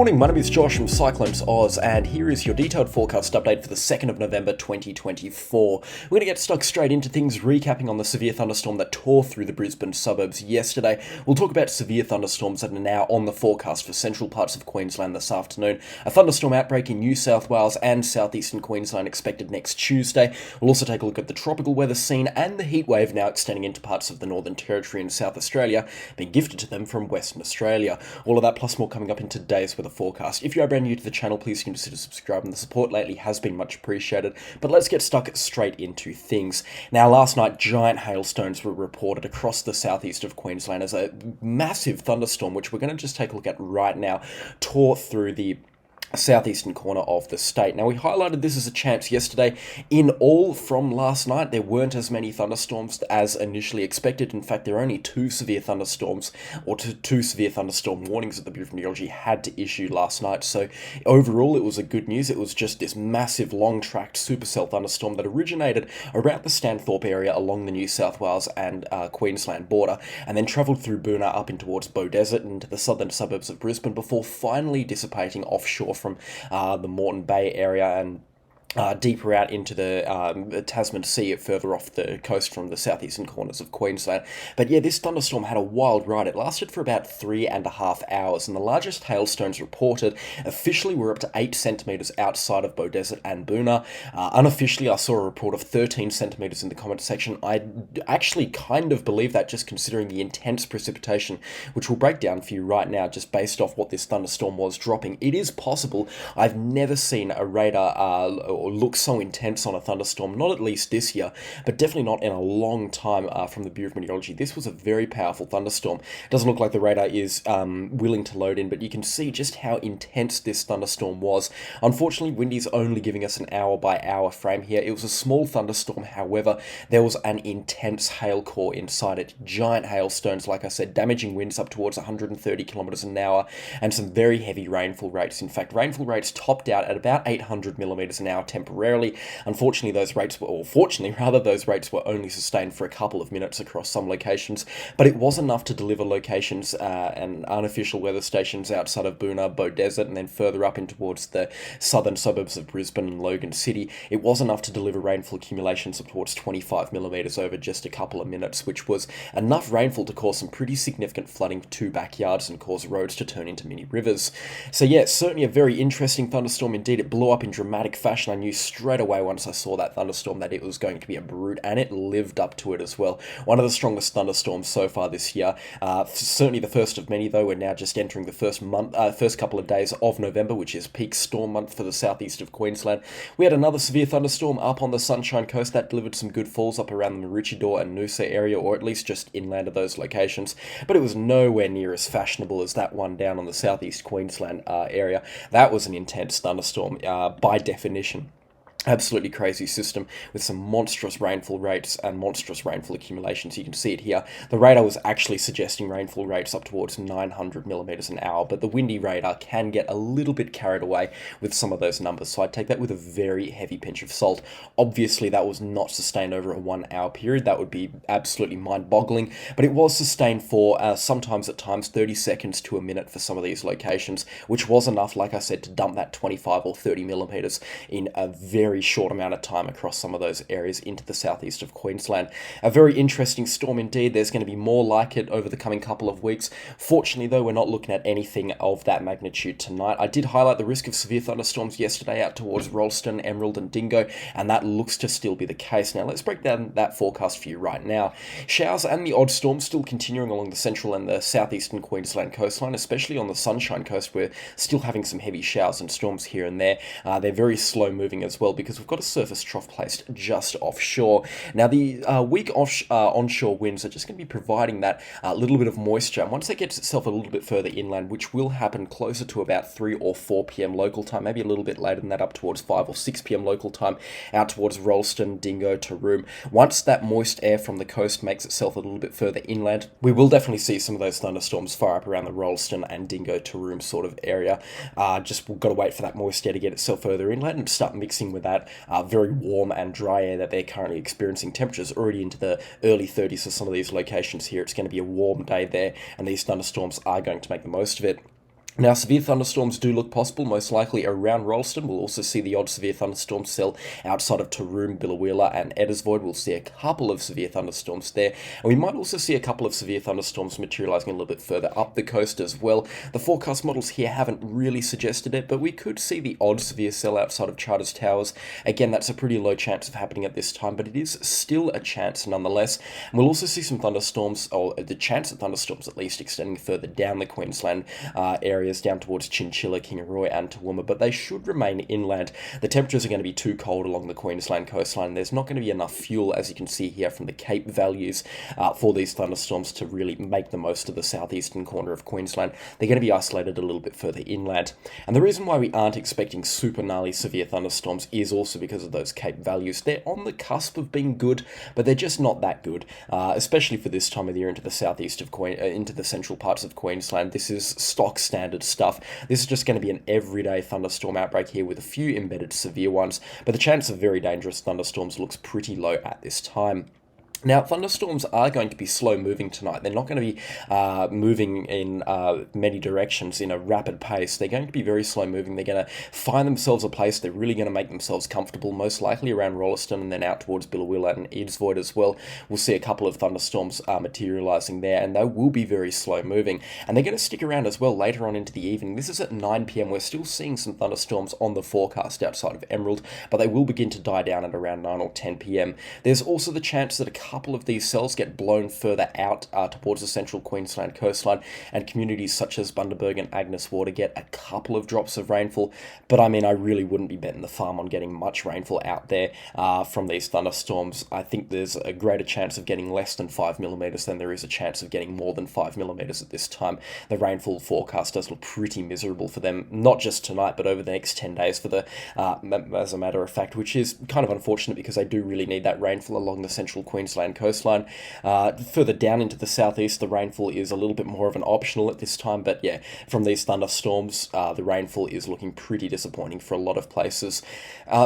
morning, my name is Josh from CyclonesOZ, and here is your detailed forecast update for the 2nd of November 2024. We're going to get stuck straight into things, recapping on the severe thunderstorm that tore through the Brisbane suburbs yesterday. We'll talk about severe thunderstorms that are now on the forecast for central parts of Queensland this afternoon. A thunderstorm outbreak in New South Wales and southeastern Queensland expected next Tuesday. We'll also take a look at the tropical weather scene and the heatwave now extending into parts of the Northern Territory and South Australia, being gifted to them from Western Australia. All of that plus more coming up in today's weather forecast. If you are brand new to the channel, please consider subscribing. The support lately has been much appreciated, but let's get stuck straight into things. Now, last night, giant hailstones were reported across the southeast of Queensland as a massive thunderstorm, which we're going to just take a look at right now, tore through the southeastern corner of the state. Now, we highlighted this as a chance yesterday. In all, from last night, there weren't as many thunderstorms as initially expected. In fact, there are only two severe thunderstorms, or two severe thunderstorm warnings that the Bureau of Meteorology had to issue last night. So overall, it was a good news. It was just this massive, long-tracked supercell thunderstorm that originated around the Stanthorpe area along the New South Wales and Queensland border, and then travelled through Boonah up in towards Beaudesert and into the southern suburbs of Brisbane before finally dissipating offshore from the Moreton Bay area and deeper out into the Tasman Sea, further off the coast from the southeastern corners of Queensland. But yeah, this thunderstorm had a wild ride. It lasted for about 3.5 hours, and the largest hailstones reported officially were up to 8 centimetres outside of Beaudesert and Boonah. Unofficially, I saw a report of 13 centimetres in the comment section. I actually kind of believe that, just considering the intense precipitation, which we'll break down for you right now, just based off what this thunderstorm was dropping. It is possible. I've never seen a radar or look so intense on a thunderstorm, not at least this year, but definitely not in a long time from the Bureau of Meteorology. This was a very powerful thunderstorm. It doesn't look like the radar is willing to load in, but you can see just how intense this thunderstorm was. Unfortunately, windy's only giving us an hour-by-hour frame here. It was a small thunderstorm, however, there was an intense hail core inside it. Giant hailstones, like I said, damaging winds up towards 130 kilometres an hour, and some very heavy rainfall rates. In fact, rainfall rates topped out at about 800 millimetres an hour temporarily. Unfortunately, those rates were only sustained for a couple of minutes across some locations, but it was enough to deliver locations and unofficial weather stations outside of Boonah, Beaudesert, and then further up in towards the southern suburbs of Brisbane and Logan City. It was enough to deliver rainfall accumulations of towards 25 millimetres over just a couple of minutes, which was enough rainfall to cause some pretty significant flooding to backyards and cause roads to turn into mini rivers. So yeah, certainly a very interesting thunderstorm indeed. It blew up in dramatic fashion. I knew straight away once I saw that thunderstorm that it was going to be a brute, and it lived up to it as well. One of the strongest thunderstorms so far this year. Certainly the first of many, though. We're now just entering the first couple of days of November, which is peak storm month for the southeast of Queensland. We had another severe thunderstorm up on the Sunshine Coast that delivered some good falls up around the Maroochydore and Noosa area, or at least just inland of those locations, but it was nowhere near as fashionable as that one down on the southeast Queensland area. That was an intense thunderstorm by definition. Absolutely crazy system with some monstrous rainfall rates and monstrous rainfall accumulations. You can see it here. The radar was actually suggesting rainfall rates up towards 900 millimetres an hour, but the windy radar can get a little bit carried away with some of those numbers, so I'd take that with a very heavy pinch of salt. Obviously, that was not sustained over a 1 hour period. That would be absolutely mind-boggling, but it was sustained for sometimes at times 30 seconds to a minute for some of these locations, which was enough, like I said, to dump that 25 or 30 millimetres in a very short amount of time across some of those areas into the southeast of Queensland. A very interesting storm indeed. There's going to be more like it over the coming couple of weeks. Fortunately, though, we're not looking at anything of that magnitude tonight. I did highlight the risk of severe thunderstorms yesterday out towards Rolleston, Emerald and Dingo, and that looks to still be the case. Now, let's break down that forecast for you right now. Showers and the odd storms still continuing along the central and the southeastern Queensland coastline, especially on the Sunshine Coast. We're still having some heavy showers and storms here and there. They're very slow moving as well, because we've got a surface trough placed just offshore. Now, the weak onshore winds are just going to be providing that little bit of moisture, and once it gets itself a little bit further inland, which will happen closer to about 3 or 4 p.m. local time, maybe a little bit later than that, up towards 5 or 6 p.m. local time, out towards Rolleston, Dingo, Taroom. Once that moist air from the coast makes itself a little bit further inland, we will definitely see some of those thunderstorms far up around the Rolleston and Dingo, Taroom sort of area. Just we've got to wait for that moist air to get itself further inland and start mixing with that very warm and dry air that they're currently experiencing. Temperatures already into the early 30s for some of these locations here. It's going to be a warm day there, and these thunderstorms are going to make the most of it. Now, severe thunderstorms do look possible, most likely around Rolleston. We'll also see the odd severe thunderstorm cell outside of Taroom, Billawheeler, and Eddersvoid. We'll see a couple of severe thunderstorms there. And we might also see a couple of severe thunderstorms materialising a little bit further up the coast as well. The forecast models here haven't really suggested it, but we could see the odd severe cell outside of Charters Towers. Again, that's a pretty low chance of happening at this time, but it is still a chance nonetheless. And we'll also see some thunderstorms, or the chance of thunderstorms at least, extending further down the Queensland area, down towards Chinchilla, Kingaroy and Toowoomba, but they should remain inland. The temperatures are going to be too cold along the Queensland coastline. There's not going to be enough fuel, as you can see here from the Cape values, for these thunderstorms to really make the most of the southeastern corner of Queensland. They're going to be isolated a little bit further inland. And the reason why we aren't expecting super gnarly severe thunderstorms is also because of those Cape values. They're on the cusp of being good, but they're just not that good, especially for this time of the year into the southeast of into the central parts of Queensland. This is stock standard stuff. This is just going to be an everyday thunderstorm outbreak here with a few embedded severe ones, but the chance of very dangerous thunderstorms looks pretty low at this time. Now, thunderstorms are going to be slow moving tonight. They're not going to be moving in many directions in a rapid pace. They're going to be very slow moving. They're going to find themselves a place. They're really going to make themselves comfortable, most likely around Rolleston and then out towards Billawheeler and Eddersvoid as well. We'll see a couple of thunderstorms materialising there, and they will be very slow moving. And they're going to stick around as well later on into the evening. This is at 9 p.m. We're still seeing some thunderstorms on the forecast outside of Emerald, but they will begin to die down at around 9 or 10 p.m. There's also the chance that a couple of these cells get blown further out towards the central Queensland coastline, and communities such as Bundaberg and Agnes Water get a couple of drops of rainfall. But I mean, I really wouldn't be betting the farm on getting much rainfall out there from these thunderstorms. I think there's a greater chance of getting less than 5 millimetres than there is a chance of getting more than 5 millimetres at this time. The rainfall forecast does look pretty miserable for them, not just tonight, but over the next 10 days for the, as a matter of fact, which is kind of unfortunate because they do really need that rainfall along the central Queensland coastline. Further down into the southeast, the rainfall is a little bit more of an optional at this time, but yeah, from these thunderstorms, the rainfall is looking pretty disappointing for a lot of places.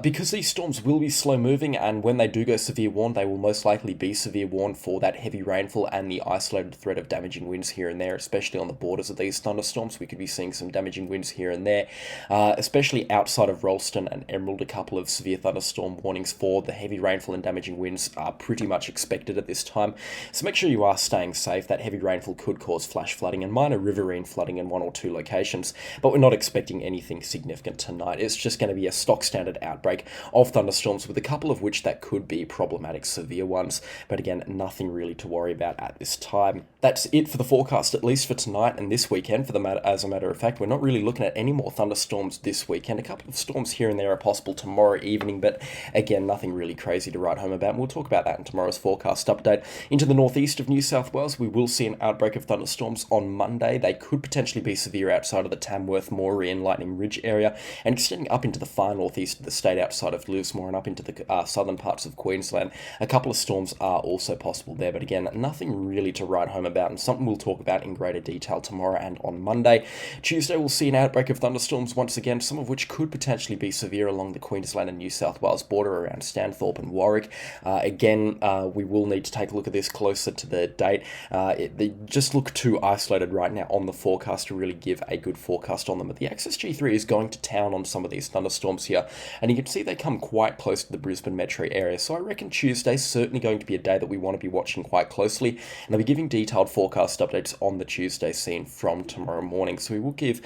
Because these storms will be slow moving, and when they do go severe warned, they will most likely be severe warned for that heavy rainfall and the isolated threat of damaging winds here and there, especially on the borders of these thunderstorms. We could be seeing some damaging winds here and there, especially outside of Rolleston and Emerald. A couple of severe thunderstorm warnings for the heavy rainfall and damaging winds are pretty much expected at this time, so make sure you are staying safe. That heavy rainfall could cause flash flooding and minor riverine flooding in one or two locations, but we're not expecting anything significant tonight. It's just going to be a stock standard outbreak of thunderstorms, with a couple of which that could be problematic severe ones, but again, nothing really to worry about at this time. That's it for the forecast, at least for tonight and this weekend. As a matter of fact, we're not really looking at any more thunderstorms this weekend. A couple of storms here and there are possible tomorrow evening, but again, nothing really crazy to write home about. And we'll talk about that in tomorrow's forecast update. Into the northeast of New South Wales, we will see an outbreak of thunderstorms on Monday. They could potentially be severe outside of the Tamworth, Moree and Lightning Ridge area, and extending up into the far northeast of the state outside of Lismore and up into the southern parts of Queensland. A couple of storms are also possible there, but again, nothing really to write home about, and something we'll talk about in greater detail tomorrow and on Monday. Tuesday, we'll see an outbreak of thunderstorms once again, some of which could potentially be severe along the Queensland and New South Wales border around Stanthorpe and Warwick. We will need to take a look at this closer to the date. They just look too isolated right now on the forecast to really give a good forecast on them. But the Axis G3 is going to town on some of these thunderstorms here, and you can see they come quite close to the Brisbane metro area. So I reckon Tuesday's certainly going to be a day that we want to be watching quite closely, and I'll be giving detailed forecast updates on the Tuesday scene from tomorrow morning. So we will give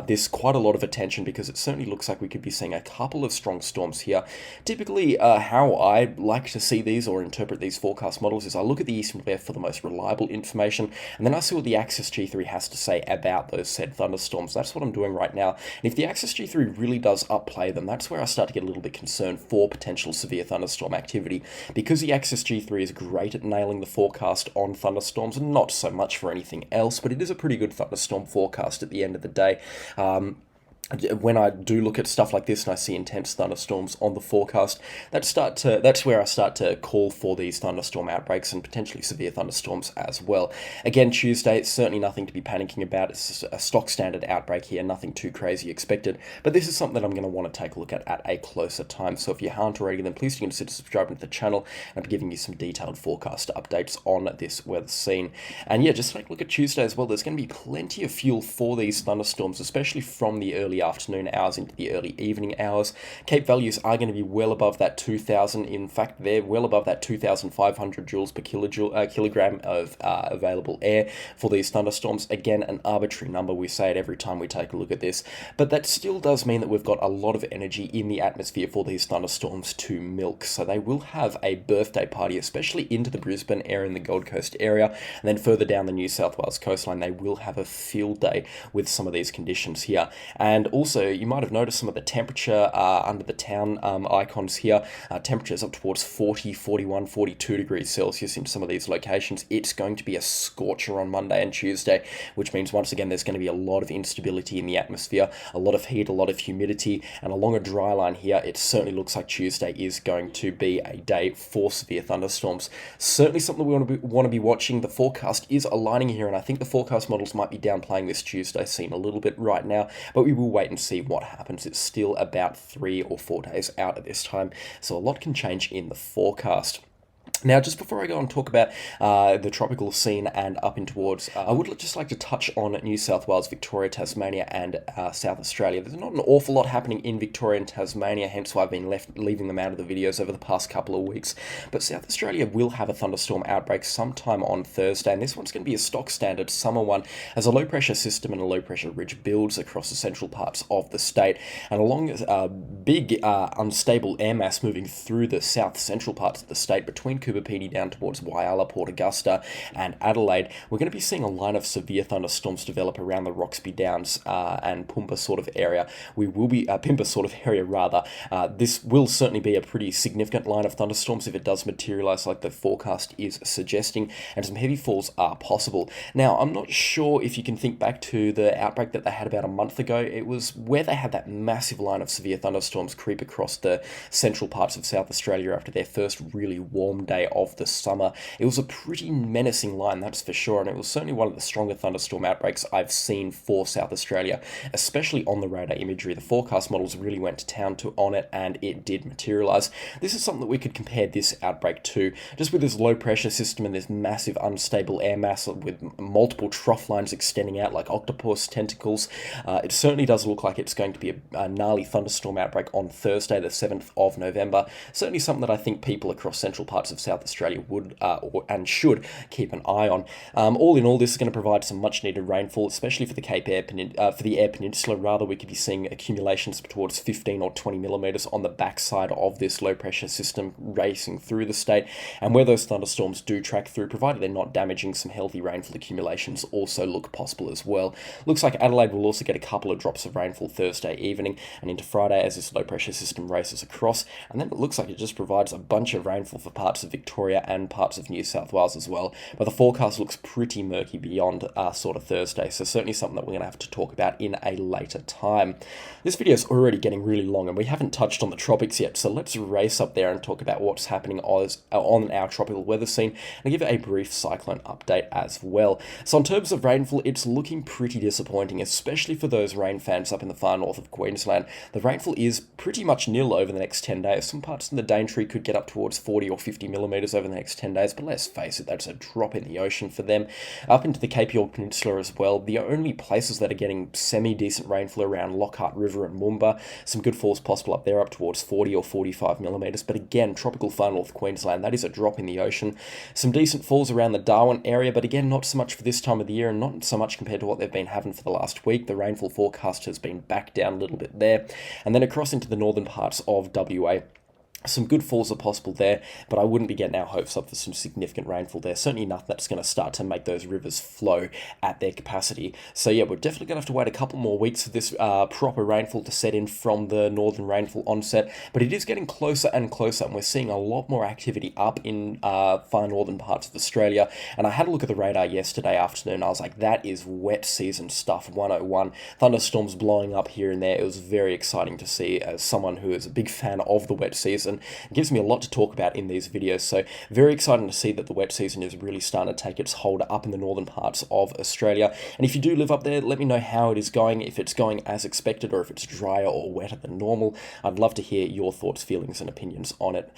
this quite a lot of attention, because it certainly looks like we could be seeing a couple of strong storms here. Typically, how I like to see these or interpret these forecast models is I look at the east and west for the most reliable information, and then I see what the Axis G3 has to say about those said thunderstorms. That's what I'm doing right now. And if the Axis G3 really does upplay them, that's where I start to get a little bit concerned for potential severe thunderstorm activity, because the Axis G3 is great at nailing the forecast on thunderstorms and not so much for anything else, but it is a pretty good thunderstorm forecast at the end of the day. when I do look at stuff like this and I see intense thunderstorms on the forecast, that's where I start to call for these thunderstorm outbreaks and potentially severe thunderstorms as well. Again, Tuesday, it's certainly nothing to be panicking about. It's a stock standard outbreak here, nothing too crazy expected. But this is something that I'm going to want to take a look at a closer time. So if you aren't already, then please do consider subscribing to the channel, and I'm giving you some detailed forecast updates on this weather scene. And yeah, just take a look at Tuesday as well. There's going to be plenty of fuel for these thunderstorms, especially from the early afternoon hours into the early evening hours. Cape values are going to be well above that 2,000. In fact, they're well above that 2,500 joules per kilogram of available air for these thunderstorms. Again, an arbitrary number. We say it every time we take a look at this, but that still does mean that we've got a lot of energy in the atmosphere for these thunderstorms to milk. So they will have a birthday party, especially into the Brisbane area and the Gold Coast area, and then further down the New South Wales coastline, they will have a field day with some of these conditions here. And also, you might have noticed some of the temperature under the town icons here. Temperatures up towards 40, 41, 42 degrees Celsius in some of these locations. It's going to be a scorcher on Monday and Tuesday, which means once again there's going to be a lot of instability in the atmosphere, a lot of heat, a lot of humidity, and along a dry line here, it certainly looks like Tuesday is going to be a day for severe thunderstorms. Certainly something we want to be watching. The forecast is aligning here, and I think the forecast models might be downplaying this Tuesday scene a little bit right now, but we will wait and see what happens. It's still about 3 or 4 days out at this time, so a lot can change in the forecast. Now, just before I go and talk about the tropical scene and up in towards, I would just like to touch on New South Wales, Victoria, Tasmania, and South Australia. There's not an awful lot happening in Victoria and Tasmania, hence why I've been leaving them out of the videos over the past couple of weeks. But South Australia will have a thunderstorm outbreak sometime on Thursday, and this one's going to be a stock standard summer one as a low-pressure system and a low-pressure ridge builds across the central parts of the state. And along big unstable air mass moving through the south-central parts of the state between Cooperpedy down towards Whyalla, Port Augusta, and Adelaide, we're going to be seeing a line of severe thunderstorms develop around the Roxby Downs and Pumba sort of area. We will be Pimpa sort of area rather. This will certainly be a pretty significant line of thunderstorms if it does materialize like the forecast is suggesting, and some heavy falls are possible. Now, I'm not sure if you can think back to the outbreak that they had about a month ago. It was where they had that massive line of severe thunderstorms creep across the central parts of South Australia after their first really warm day of the summer. It was a pretty menacing line, that's for sure, and it was certainly one of the stronger thunderstorm outbreaks I've seen for South Australia, especially on the radar imagery. The forecast models really went to town on it, and it did materialize. This is something that we could compare this outbreak to, just with this low pressure system and this massive unstable air mass with multiple trough lines extending out like octopus tentacles. It certainly does look like it's going to be a gnarly thunderstorm outbreak on Thursday, the 7th of November. Certainly something that I think people across central parts of South Australia would and should keep an eye on. All in all, this is going to provide some much needed rainfall, especially for the Eyre Peninsula. Rather, we could be seeing accumulations towards 15 or 20 millimeters on the backside of this low pressure system racing through the state. And where those thunderstorms do track through, provided they're not damaging, some healthy rainfall accumulations also look possible as well. Looks like Adelaide will also get a couple of drops of rainfall Thursday evening and into Friday as this low pressure system races across. And then it looks like it just provides a bunch of rainfall for parts of Victoria and parts of New South Wales as well. But the forecast looks pretty murky beyond sort of Thursday, so certainly something that we're going to have to talk about in a later time. This video is already getting really long and we haven't touched on the tropics yet, so let's race up there and talk about what's happening on our tropical weather scene and give a brief cyclone update as well. So in terms of rainfall, it's looking pretty disappointing, especially for those rain fans up in the far north of Queensland. The rainfall is pretty much nil over the next 10 days. Some parts in the Daintree could get up towards 40 or 50 millimeters over the next 10 days, but let's face it, that's a drop in the ocean for them. Up into the Cape York Peninsula as well, the only places that are getting semi-decent rainfall around Lockhart River and Moomba. Some good falls possible up there, up towards 40 or 45 millimeters, but again, tropical far north Queensland, that is a drop in the ocean. Some decent falls around the Darwin area, but again, not so much for this time of the year, and not so much compared to what they've been having for the last week. The rainfall forecast has been back down a little bit there. And then across into the northern parts of WA, Some good falls are possible there, but I wouldn't be getting our hopes up for some significant rainfall there. Certainly nothing that's going to start to make those rivers flow at their capacity. So yeah, we're definitely going to have to wait a couple more weeks for this proper rainfall to set in from the northern rainfall onset, but it is getting closer and closer, and we're seeing a lot more activity up in far northern parts of Australia. And I had a look at the radar yesterday afternoon. I was like, that is wet season stuff 101. Thunderstorms blowing up here and there. It was very exciting to see as someone who is a big fan of the wet season. It gives me a lot to talk about in these videos, so very exciting to see that the wet season is really starting to take its hold up in the northern parts of Australia. And if you do live up there, let me know how it is going, if it's going as expected or if it's drier or wetter than normal. I'd love to hear your thoughts, feelings and opinions on it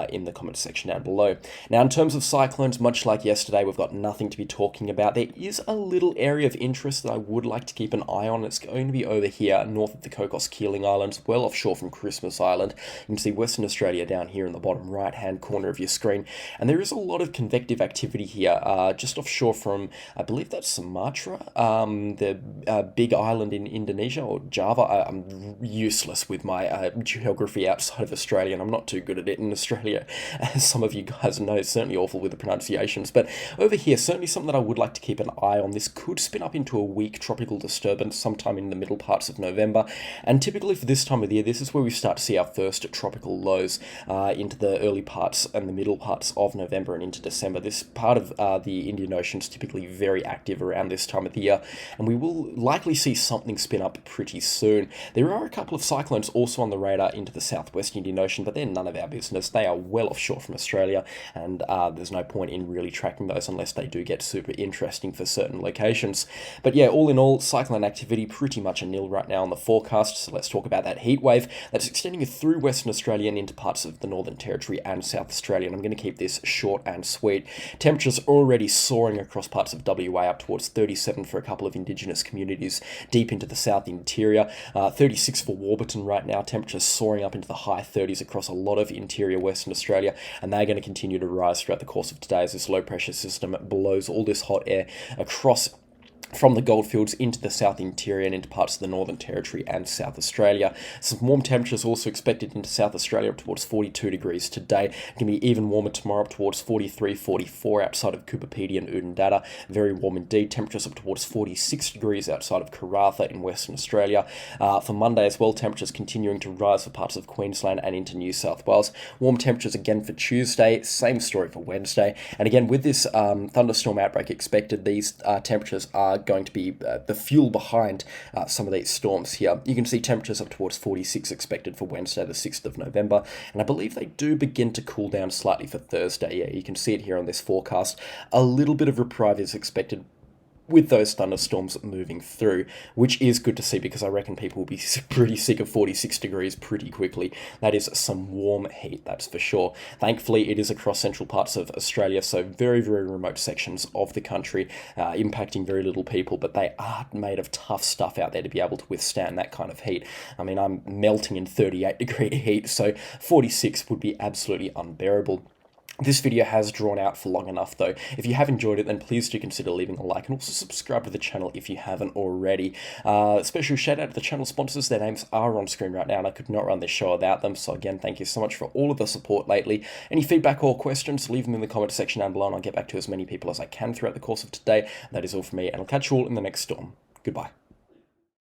in the comments section down below. Now, in terms of cyclones, much like yesterday, we've got nothing to be talking about. There is a little area of interest that I would like to keep an eye on. It's going to be over here north of the Cocos Keeling Islands, well offshore from Christmas Island. You can see Western Australia down here in the bottom right hand corner of your screen, and there is a lot of convective activity here just offshore from, I believe that's Sumatra, the big island in Indonesia, or Java. I'm useless with my geography outside of Australia, and I'm not too good at it in Australia, as some of you guys know. Certainly awful with the pronunciations, but over here, certainly something that I would like to keep an eye on. This could spin up into a weak tropical disturbance sometime in the middle parts of November, and typically for this time of the year, this is where we start to see our first tropical lows into the early parts and the middle parts of November and into December. This part of the Indian Ocean is typically very active around this time of the year, and we will likely see something spin up pretty soon. There are a couple of cyclones also on the radar into the southwest Indian Ocean, but they're none of our business. They are well offshore from Australia, and there's no point in really tracking those unless they do get super interesting for certain locations. But yeah, all in all, cyclone activity pretty much a nil right now on the forecast. So let's talk about that heat wave that's extending through Western Australia and into parts of the Northern Territory and South Australia, and I'm going to keep this short and sweet. Temperatures already soaring across parts of WA up towards 37 for a couple of Indigenous communities deep into the South Interior, 36 for Warburton right now. Temperatures soaring up into the high 30s across a lot of interior Western Australia, and they're going to continue to rise throughout the course of today as this low pressure system blows all this hot air across from the goldfields into the South Interior and into parts of the Northern Territory and South Australia. Some warm temperatures also expected into South Australia up towards 42 degrees today. It can be even warmer tomorrow up towards 43, 44 outside of Kupapedi and Oodnadatta. Very warm indeed. Temperatures up towards 46 degrees outside of Karratha in Western Australia. For Monday as well, temperatures continuing to rise for parts of Queensland and into New South Wales. Warm temperatures again for Tuesday. Same story for Wednesday. And again, with this thunderstorm outbreak expected, these temperatures are going to be the fuel behind some of these storms here. You can see temperatures up towards 46 expected for Wednesday, the 6th of November, and I believe they do begin to cool down slightly for Thursday. Yeah, you can see it here on this forecast. A little bit of reprieve is expected with those thunderstorms moving through, which is good to see because I reckon people will be pretty sick of 46 degrees pretty quickly. That is some warm heat, that's for sure. Thankfully, it is across central parts of Australia, so very, very remote sections of the country, impacting very little people, but they are made of tough stuff out there to be able to withstand that kind of heat. I mean, I'm melting in 38 degree heat, so 46 would be absolutely unbearable. This video has drawn out for long enough though. If you have enjoyed it, then please do consider leaving a like and also subscribe to the channel if you haven't already. Special shout out to the channel sponsors. Their names are on screen right now and I could not run this show without them. So again, thank you so much for all of the support lately. Any feedback or questions, leave them in the comment section down below and I'll get back to as many people as I can throughout the course of today. That is all from me and I'll catch you all in the next storm. Goodbye.